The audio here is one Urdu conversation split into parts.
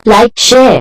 like, share,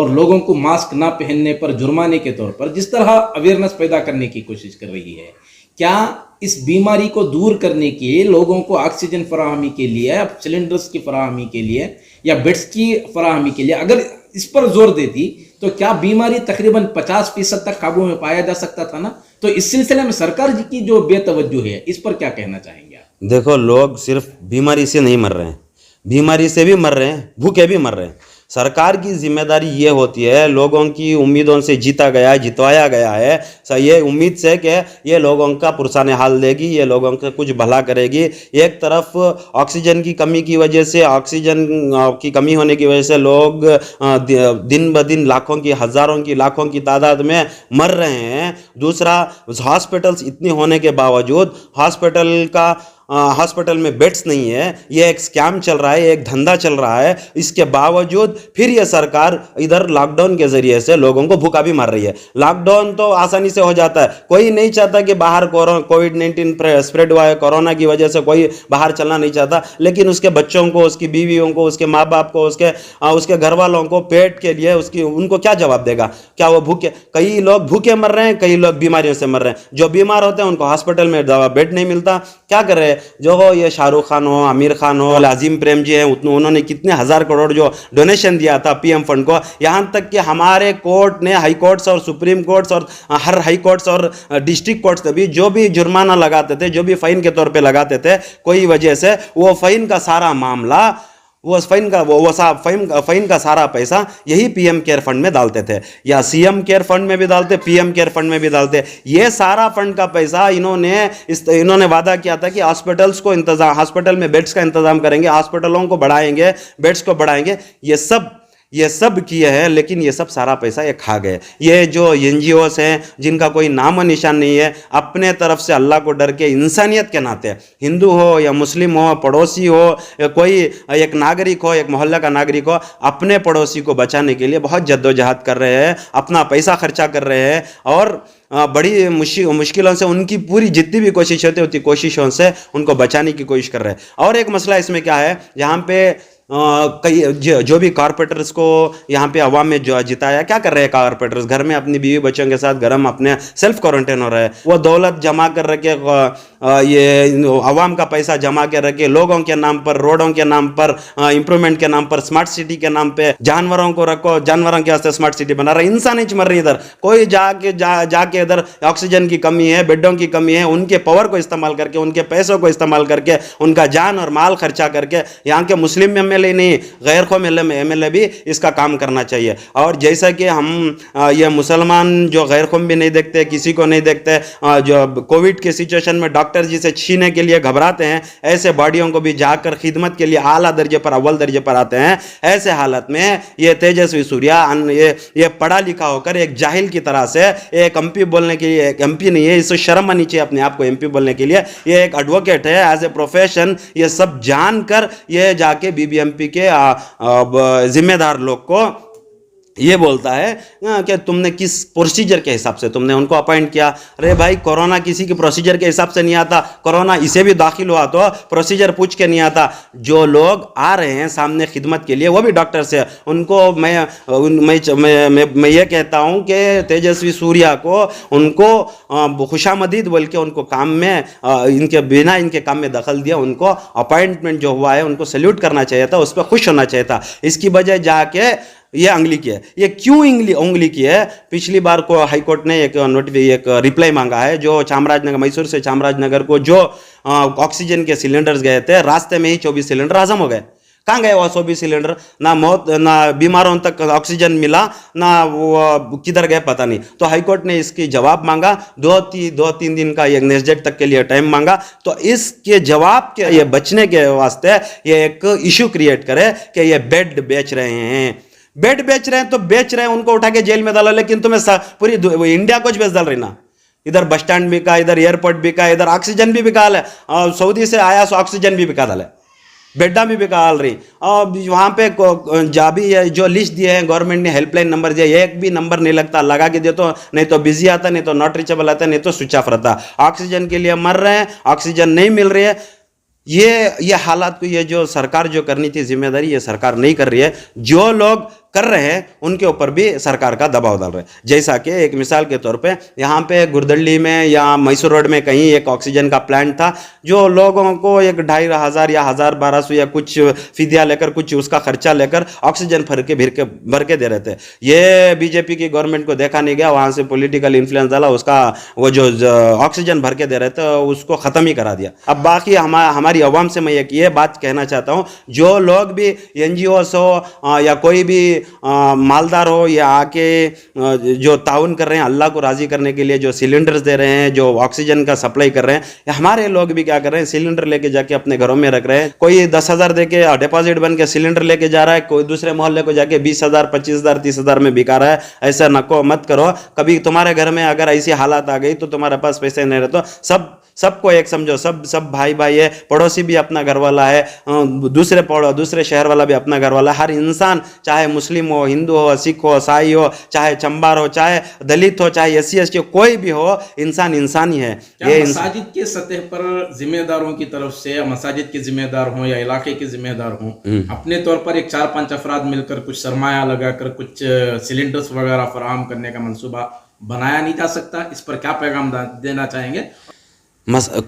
اور لوگوں کو ماسک نہ پہننے پر جرمانے کے طور پر جس طرح اویئرنیس پیدا کرنے کی کوشش کر رہی ہے، کیا اس بیماری کو دور کرنے کے لیے لوگوں کو آکسیجن فراہمی کے لیے، سلنڈرز کی فراہمی کے لیے یا بیڈز کی فراہمی کے لیے اگر اس پر زور دیتی تو کیا بیماری تقریباً 50% تک قابو میں پایا جا سکتا تھا نا؟ تو اس سلسلے میں سرکار کی جو بے توجہ ہے اس پر کیا کہنا چاہیں گے آپ؟ دیکھو، لوگ صرف بیماری سے نہیں مر رہے ہیں، بیماری سے بھی مر رہے ہیں، بھوکے بھی مر رہے ہیں۔ سرکار کی ذمہ داری یہ ہوتی ہے، لوگوں کی امیدوں سے جیتا گیا ہے، جتوایا گیا ہے، یہ امید سے کہ یہ لوگوں کا پرسان حال دے گی، یہ لوگوں کا کچھ بھلا کرے گی۔ ایک طرف آکسیجن کی کمی کی وجہ سے، آکسیجن کی کمی ہونے کی وجہ سے لوگ دن بدن لاکھوں کی، ہزاروں کی، لاکھوں کی تعداد میں مر رہے ہیں۔ دوسرا، ہاسپٹلز اتنی ہونے کے باوجود ہاسپٹل میں بیڈس نہیں ہے، یہ ایک سکیم چل رہا ہے، ایک دھندا چل رہا ہے۔ اس کے باوجود پھر یہ سرکار ادھر لاک ڈاؤن کے ذریعے سے لوگوں کو بھوکا بھی مار رہی ہے۔ لاک ڈاؤن تو آسانی سے ہو جاتا ہے، کوئی نہیں چاہتا کہ باہر کووڈ-19 اسپریڈ ہوا ہے، کورونا کی وجہ سے کوئی باہر چلنا نہیں چاہتا، لیکن اس کے بچوں کو، اس کی بیویوں کو، اس کے ماں باپ کو، اس کے گھر والوں کو پیٹ کے لیے ان کو کیا جواب دے گا؟ کیا وہ بھوکے؟ کئی لوگ بھوکے مر رہے ہیں، کئی لوگ بیماریوں سے مر رہے ہیں۔ جو بیمار ہوتے ہیں ان کو ہاسپٹل میں بیڈ نہیں ملتا، کیا کر رہے ہیں؟ جو یہ شاہ رخ خان ہو، عامر خان ہو، عظیم پریم جی ہیں، انہوں نے کتنے ہزار کروڑ جو ڈونیشن دیا تھا پی ایم فنڈ کو، یہاں تک کہ ہمارے کورٹ نے، ہائی کورٹس اور سپریم کورٹس اور ہر ہائی کورٹس اور ڈسٹرکٹ کورٹس نے بھی جو بھی جرمانہ لگاتے تھے، جو بھی فائن کے طور پہ لگاتے تھے کوئی وجہ سے، وہ فائن کا سارا معاملہ، فائن کا سارا پیسہ یہی پی ایم کیئر فنڈ میں ڈالتے تھے، یا سی ایم کیئر فنڈ میں بھی ڈالتے، پی ایم کیئر فنڈ میں بھی ڈالتے۔ یہ سارا فنڈ کا پیسہ انہوں نے وعدہ کیا تھا کہ ہاسپٹل میں بیڈس کا انتظام کریں گے، ہاسپٹلوں کو بڑھائیں گے، بیڈس کو بڑھائیں گے، یہ سب کیے ہیں، لیکن یہ سب سارا پیسہ یہ کھا گئے۔ یہ جو این جی اوز ہیں جن کا کوئی نام و نشان نہیں ہے، اپنے طرف سے اللہ کو ڈر کے، انسانیت کے ناطے، ہندو ہو یا مسلم ہو، پڑوسی ہو یا کوئی ایک ناگرک ہو، ایک محلہ کا ناگرک ہو، اپنے پڑوسی کو بچانے کے لیے بہت جد و جہد کر رہے ہیں، اپنا پیسہ خرچہ کر رہے ہیں، اور بڑی مشکلوں سے ان کی پوری جتنی بھی کوشش ہوتی ہے اتنی کوششوں سے ان کو بچانے کی کوشش کر رہے ہیں۔ اور ایک مسئلہ اس میں کیا ہے، یہاں پہ کئی جو بھی کارپوریٹرز کو یہاں پہ عوام میں جو جتایا، کیا کر رہے ہیں کارپوریٹرز؟ گھر میں اپنی بیوی بچوں کے ساتھ گھر میں اپنے سیلف کوارنٹائن ہو رہے ہیں، وہ دولت جمع کر رکھے، یہ عوام کا پیسہ جمع کر رکھے، لوگوں کے نام پر، روڈوں کے نام پر، امپرومنٹ کے نام پر، اسمارٹ سٹی کے نام پہ جانوروں کو رکھو، جانوروں کے واسطے اسمارٹ سٹی بنا رہا ہے، انسان ہی مر رہی ہے۔ ادھر کوئی جا کے ادھر آکسیجن کی کمی ہے، بیڈوں کی کمی ہے، ان کے پاور کو استعمال کر کے، ان کے پیسوں کو استعمال کر کے، ان کا جان اور مال خرچہ کر کے، یہاں کے مسلم ایم ایل اے نہیں، غیر قوم ایم ایل اے بھی اس کا کام کرنا چاہیے۔ اور جیسا کہ ہم یہ مسلمان جو غیر قوم بھی نہیں دیکھتے، کسی کو نہیں دیکھتے، جو کووڈ کے سچویشن میں ڈاکٹر جی سے چھینے کے لیے گھبراتے ہیں، ایسے باڈیوں کو بھی جا کر خدمت کے لیے اعلیٰ درجے پر، اول درجے پر آتے ہیں۔ ایسے حالت میں یہ تیجسوی سوریا یہ پڑھا لکھا ہو کر ایک جاہل کی طرح سے ایک ایم پی بولنے کے لیے، ایک ایم پی نہیں ہے، اس سے شرم آنی چاہیے اپنے آپ کو ایم پی بولنے کے لیے، یہ ایک ایڈوکیٹ ہے ایز اے پروفیشن، یہ سب جان کر یہ جا کے بی بی ایم پی کے ذمہ دار لوگ کو یہ بولتا ہے کہ تم نے کس پروسیجر کے حساب سے تم نے ان کو اپائنٹ کیا۔ ارے بھائی، کورونا کسی کی پروسیجر کے حساب سے نہیں آتا، کورونا اسے بھی داخل ہوا تو پروسیجر پوچھ کے نہیں آتا۔ جو لوگ آ رہے ہیں سامنے خدمت کے لیے وہ بھی ڈاکٹر سے، ان کو میں یہ کہتا ہوں کہ تیجسوی سوریا کو، ان کو خوشامدید بول کے ان کو کام میں، ان کے بنا ان کے کام میں دخل دیا، ان کو اپائنٹمنٹ جو ہوا ہے ان کو سیلیوٹ کرنا چاہیے تھا، اس پہ خوش ہونا چاہیے تھا۔ اس کی بجائے جا کے یہ انگلی کی ہے۔ یہ کیوں انگلی کی ہے؟ پچھلی بار کو ہائی کورٹ نے ایک ریپلائی مانگا ہے، جو چامراج نگر، میسور سے چامراج نگر کو جو آکسیجن کے سلنڈرز گئے تھے، راستے میں ہی 24 سلنڈر ہضم ہو گئے۔ کہاں گئے وہ 24 سلنڈر؟ نہ بیماروں تک آکسیجن ملا، نہ وہ کدھر گئے پتہ نہیں۔ تو ہائی کورٹ نے اس کی جواب مانگا، 2-3 دن کا یہ نیکسٹ ڈیٹ تک کے لیے ٹائم مانگا۔ تو اس کے جواب کے یہ بچنے کے واسطے یہ ایک ایشو کریٹ کرے کہ یہ بیڈ بیچ رہے ہیں، بیڈ بیچ رہے ہیں تو بیچ رہے ہیں، ان کو اٹھا کے جیل میں ڈالو، لیکن تمہیں پوری انڈیا کو بیچ ڈال رہی نا۔ ادھر بس سٹینڈ بکا، ادھر ایئرپورٹ بکا، ادھر آکسیجن بھی بکا ہے، سعودی سے آیا سو آکسیجن بھی بکا ڈالے، بیڈا بھی بکا ڈال رہی۔ اور وہاں پہ جو لسٹ دیے ہیں گورنمنٹ نے، ہیلپ لائن نمبر دیا، ایک بھی نمبر نہیں لگتا، لگا کے دے تو نہیں تو بزی آتا، نہیں تو ناٹ ریچیبل آتا، نہیں تو سوئچ آف رہتا۔ آکسیجن کے لیے مر رہے ہیں، آکسیجن نہیں مل رہی ہے۔ یہ حالات کو، یہ جو سرکار جو کرنی تھی ذمہ داری، یہ سرکار نہیں کر رہی ہے۔ جو لوگ کر رہے ہیں ان کے اوپر بھی سرکار کا دباؤ ڈال رہے ہیں. جیسا کہ ایک مثال کے طور پہ یہاں پہ گردلی میں یا میسور روڈ میں کہیں ایک آکسیجن کا پلانٹ تھا جو لوگوں کو 2,500 یا 1,200 یا کچھ فدیہ لے کر کچھ اس کا خرچہ لے کر آکسیجن بھر کے دے رہے تھے. یہ بی جے پی کی گورنمنٹ کو دیکھا نہیں گیا, وہاں سے پولیٹیکل انفلوئنس ڈالا, اس کا وہ جو آکسیجن بھر کے دے رہے تھے اس کو ختم ہی کرا دیا. اب باقی ہماری عوام سے میں یہ بات کہنا چاہتا ہوں, جو لوگ بھی NGOs ہو یا کوئی بھی مالدار ہو یا آ کے جو تعاون کر رہے ہیں اللہ کو راضی کرنے کے لیے, جو سلنڈرز دے رہے ہیں, جو آکسیجن کا سپلائی کر رہے ہیں, ہمارے لوگ بھی کیا کر رہے ہیں, سلنڈر لے کے جا کے اپنے گھروں میں رکھ رہے ہیں. کوئی 10,000 دے کے ڈپازٹ بن کے سلنڈر لے کے جا رہا ہے, کوئی دوسرے محلے کو جا کے 20,000 25,000 30,000 میں بکا رہا ہے. ایسا نکو مت کرو. کبھی تمہارے گھر میں اگر ایسی حالات آ گئی تو تمہارے پاس پیسے نہیں رہے تو سب کو ایک سمجھو, سب بھائی ہے, پڑوسی بھی اپنا گھر والا ہے, دوسرے شہر والا بھی اپنا گھر والا ہے. ہر انسان چاہے مسلم ہو, ہندو ہو, سکھ ہو, عیسائی ہو, چاہے چمبار ہو, چاہے دلت ہو, چاہے SC ST کوئی بھی ہو, انسان ہی ہے. یہ مساجد کے سطح پر ذمہ داروں کی طرف سے, مساجد کے ذمہ دار ہوں یا علاقے کے ذمہ دار ہوں, اپنے طور پر ایک 4-5 افراد مل کر کچھ سرمایہ لگا کر کچھ سلنڈرز وغیرہ فراہم کرنے کا منصوبہ بنایا نہیں جا سکتا؟ اس پر کیا پیغام دینا چاہیں گے؟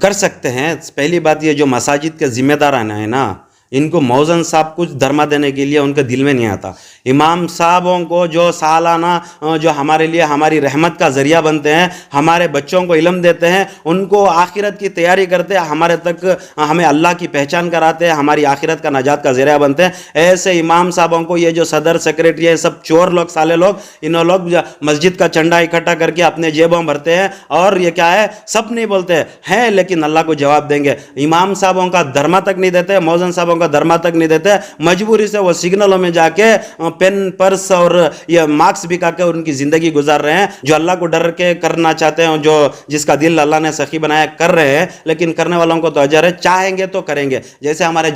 کر سکتے ہیں. پہلی بات یہ جو مساجد کے ذمہ داران ہیں نا, ان کو مؤذن صاحب کچھ دھرما دینے کے لیے ان کے دل میں نہیں آتا. امام صاحبوں کو جو سالانہ جو ہمارے لیے ہماری رحمت کا ذریعہ بنتے ہیں, ہمارے بچوں کو علم دیتے ہیں, ان کو آخرت کی تیاری کرتے ہیں, ہمارے تک ہمیں اللہ کی پہچان کراتے ہیں, ہماری آخرت کا نجات کا ذریعہ بنتے ہیں. ایسے امام صاحبوں کو یہ جو صدر سیکریٹری ہے, سب چور لوگ, سالے لوگ, انہوں لوگ مسجد کا چندہ اکٹھا کر کے اپنے جیبوں بھرتے ہیں. اور یہ کیا ہے, سب نہیں بولتے ہیں لیکن اللہ کو جواب دیں گے. امام صاحبوں کا دھرما تک نہیں دیتے, مؤذن صاحبوں کا دھرما تک نہیں دیتے. مجبوری سے وہ سگنلوں میں جا کے پین پرس اور یہ مارکس بکا کے ان کی زندگی گزار رہے ہیں. جو اللہ کو ڈر کے کرنا چاہتے ہیں, جو جس کا دل اللہ نے سخی بنایا کر رہے ہیں, لیکن کرنے والوں کو تو اجر ہے. چاہیں گے تو کریں گے. جیسے ہمارے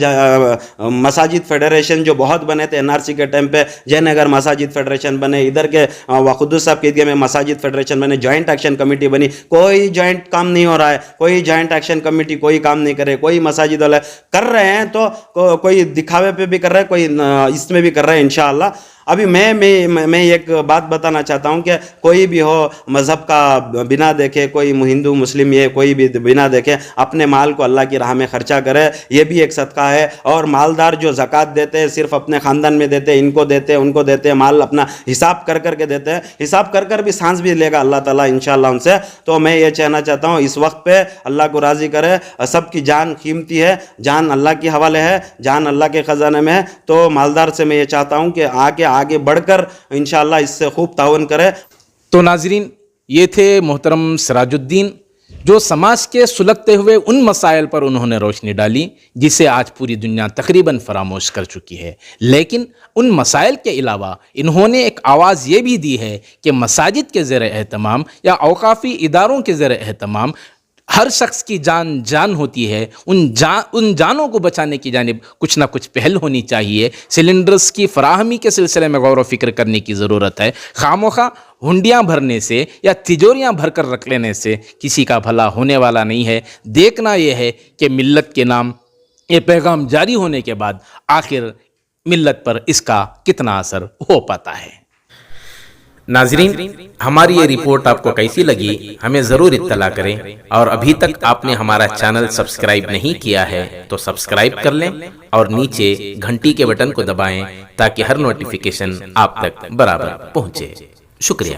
مساجد فیڈریشن جو بہت بنے تھے NRC کے ٹائم پہ, جے نگر مساجد فیڈریشن بنے, ادھر کے قدوس صاحب کی عیدگاہ میں مساجد فیڈریشن بنے, جوائنٹ ایکشن کمیٹی بنی. کوئی جوائنٹ کام نہیں ہو رہا ہے, کوئی جوائنٹ ایکشن کمیٹی کوئی کام نہیں کرے. کوئی مساجد والے کر رہے ہیں تو کوئی دکھاوے پہ بھی کر رہا ہے, کوئی اس میں بھی کر رہا ہے. انشاءاللہ ابھی میں ایک بات بتانا چاہتا ہوں کہ کوئی بھی ہو مذہب کا بنا دیکھے, کوئی ہندو مسلم یہ کوئی بھی بنا دیکھے, اپنے مال کو اللہ کی راہ میں خرچہ کرے. یہ بھی ایک صدقہ ہے. اور مالدار جو زکوٰۃ دیتے ہیں صرف اپنے خاندان میں دیتے, ان کو دیتے, ان کو دیتے, مال اپنا حساب کر کے دیتے ہیں. حساب کر بھی سانس بھی لے گا اللہ تعالیٰ انشاءاللہ ان سے. تو میں یہ کہنا چاہتا ہوں اس وقت پہ اللہ کو راضی کرے. سب کی جان قیمتی ہے, جان اللہ کے حوالے ہے, جان اللہ کے خزانے میں ہے. تو مالدار سے میں یہ چاہتا ہوں کہ آگے بڑھ کر انشاءاللہ اس سے خوب تعاون کرے. تو ناظرین, یہ تھے محترم سراج الدین, جو سماج کے سلگتے ہوئے ان مسائل پر انہوں نے روشنی ڈالی جسے آج پوری دنیا تقریباً فراموش کر چکی ہے. لیکن ان مسائل کے علاوہ انہوں نے ایک آواز یہ بھی دی ہے کہ مساجد کے زیر اہتمام یا اوقافی اداروں کے زیر اہتمام ہر شخص کی جان ہوتی ہے. ان جانوں کو بچانے کی جانب کچھ نہ کچھ پہل ہونی چاہیے. سلنڈرز کی فراہمی کے سلسلے میں غور و فکر کرنے کی ضرورت ہے. خاموخواہ ہنڈیاں بھرنے سے یا تجوریاں بھر کر رکھ لینے سے کسی کا بھلا ہونے والا نہیں ہے. دیکھنا یہ ہے کہ ملت کے نام یہ پیغام جاری ہونے کے بعد آخر ملت پر اس کا کتنا اثر ہو پاتا ہے. ناظرین, ہماری یہ رپورٹ آپ کو کیسی لگی ہمیں ضرور اطلاع کریں. اور ابھی تک آپ نے ہمارا چینل سبسکرائب نہیں کیا ہے تو سبسکرائب کر لیں اور نیچے گھنٹی کے بٹن کو دبائیں تاکہ ہر نوٹیفیکیشن آپ تک برابر پہنچے. شکریہ.